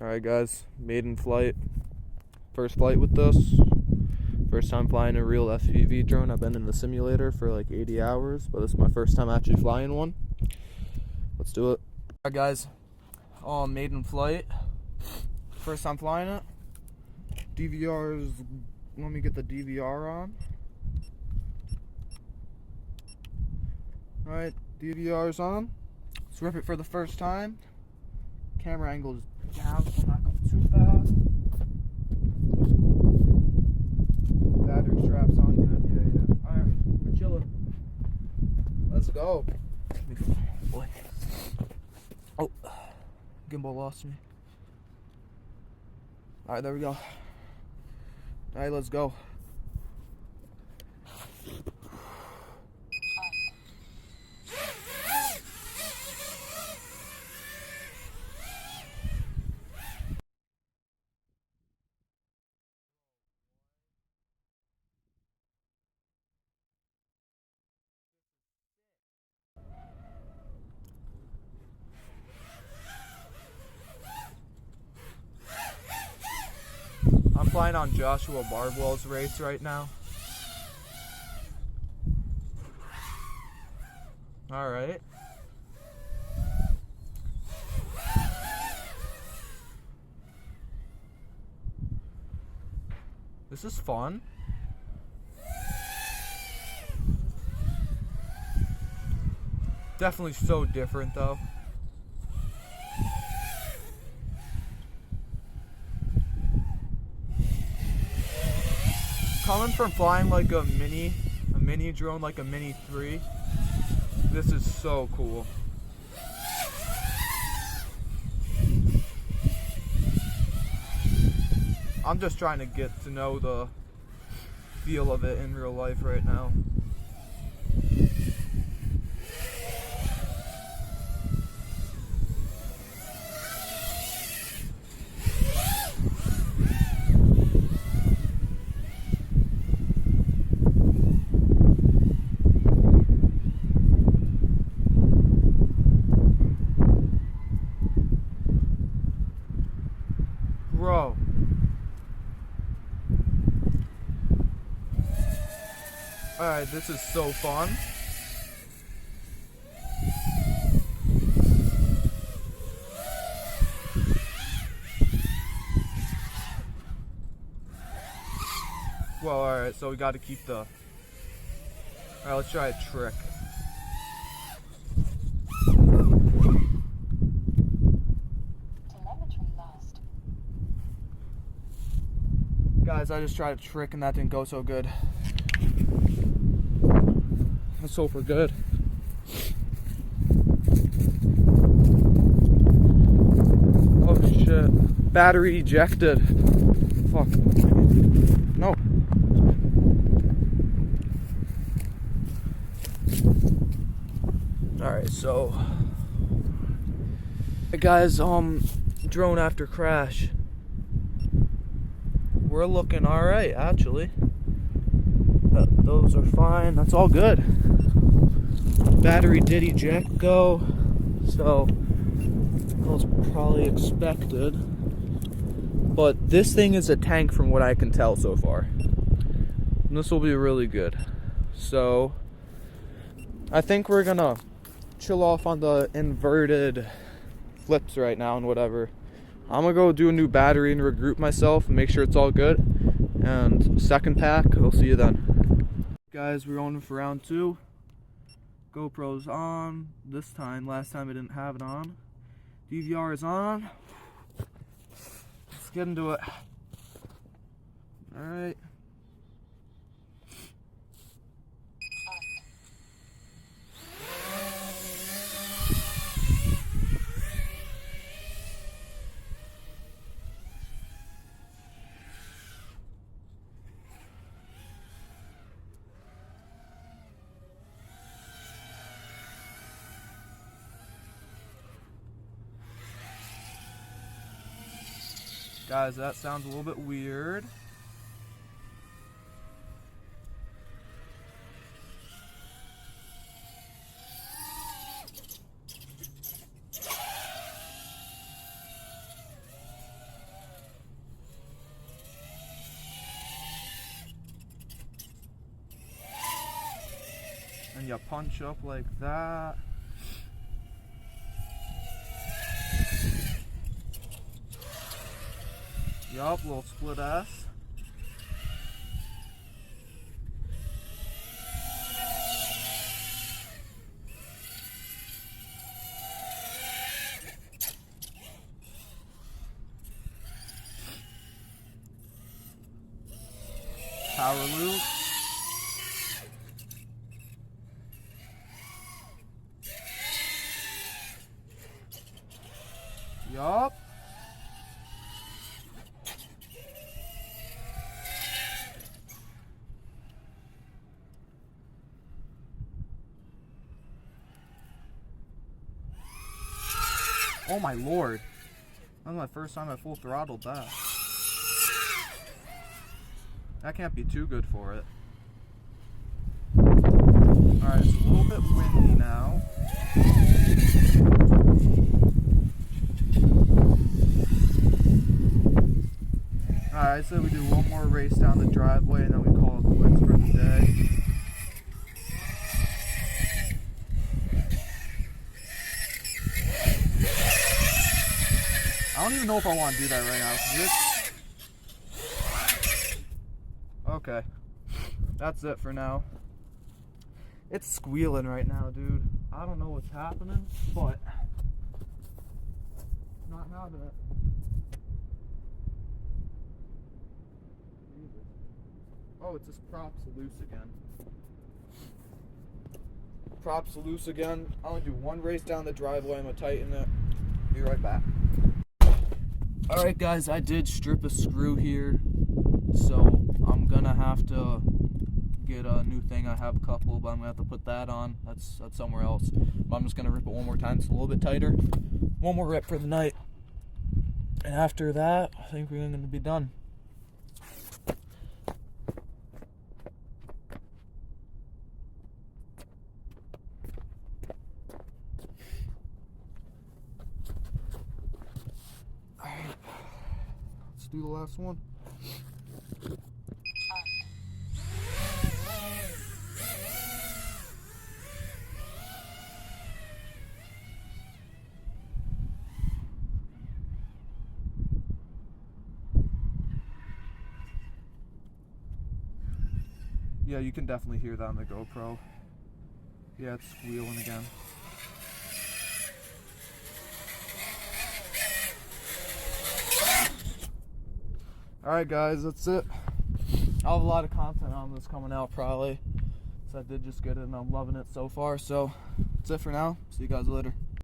Alright guys, maiden flight. First flight with this. First time flying a real FPV drone. I've been in the simulator for like 80 hours, but this is my first time actually flying one. Let's do it. Alright guys, maiden flight. First time flying it. DVR's, let me get the DVR on. Alright, DVR's on. Let's rip it for the first time. Camera angle's down, so I'm not going too fast. Battery strap's on good, yeah. Alright, we're chilling. Let's go. Boy. Oh, gimbal lost me. Alright, there we go. Alright, let's go. I'm flying on Joshua Barbwell's race right now. Alright. This is fun. Definitely so different though. Coming from flying like a mini drone, like a Mini 3, this is so cool. I'm just trying to get to know the feel of it in real life right now. Bro. Alright, this is so fun. Well, alright, so we gotta keep the... Alright, let's try a trick. Guys, I just tried a trick and that didn't go so good. Let's hope we're good. Oh shit. Battery ejected. Fuck. No. Alright, so. Hey guys, drone after crash. We're looking alright, actually. Those are fine. That's all good. Battery did eject go, so that was probably expected. But this thing is a tank from what I can tell so far. And this will be really good. So I think we're gonna chill off on the inverted flips right now and whatever. I'm gonna go do a new battery and regroup myself and make sure it's all good. And second pack, I'll see you then. Guys, we're going for round 2. GoPro's on this time. Last time I didn't have it on. DVR is on. Let's get into it. Alright. Guys, that sounds a little bit weird. and you punch up like that. Yup, little split S. Power loop. Yup. Oh my lord. That was my first time I full throttled that. That can't be too good for it. Alright, it's a little bit windy now. Alright, I said we do one more race down the driveway and then we call it quits for the day. I don't even know if I want to do that right now. Okay, that's it for now. It's squealing right now, dude. I don't know what's happening, but not having it. Jesus. Oh, it's just props loose again. Props loose again. I'm gonna do one race down the driveway. I'm gonna tighten it. Be right back. Alright guys, I did strip a screw here, so I'm gonna have to get a new thing. I have a couple, but I'm gonna have to put that on. That's somewhere else. But I'm just gonna rip it one more time. It's a little bit tighter. One more rip for the night, and after that, I think we're gonna be done. Alright, let's do the last one. Yeah, you can definitely hear that on the GoPro. Yeah, it's squealing again. Alright guys, that's it. I'll have a lot of content on this coming out probably. So I did just get it and I'm loving it so far. So that's it for now. See you guys later.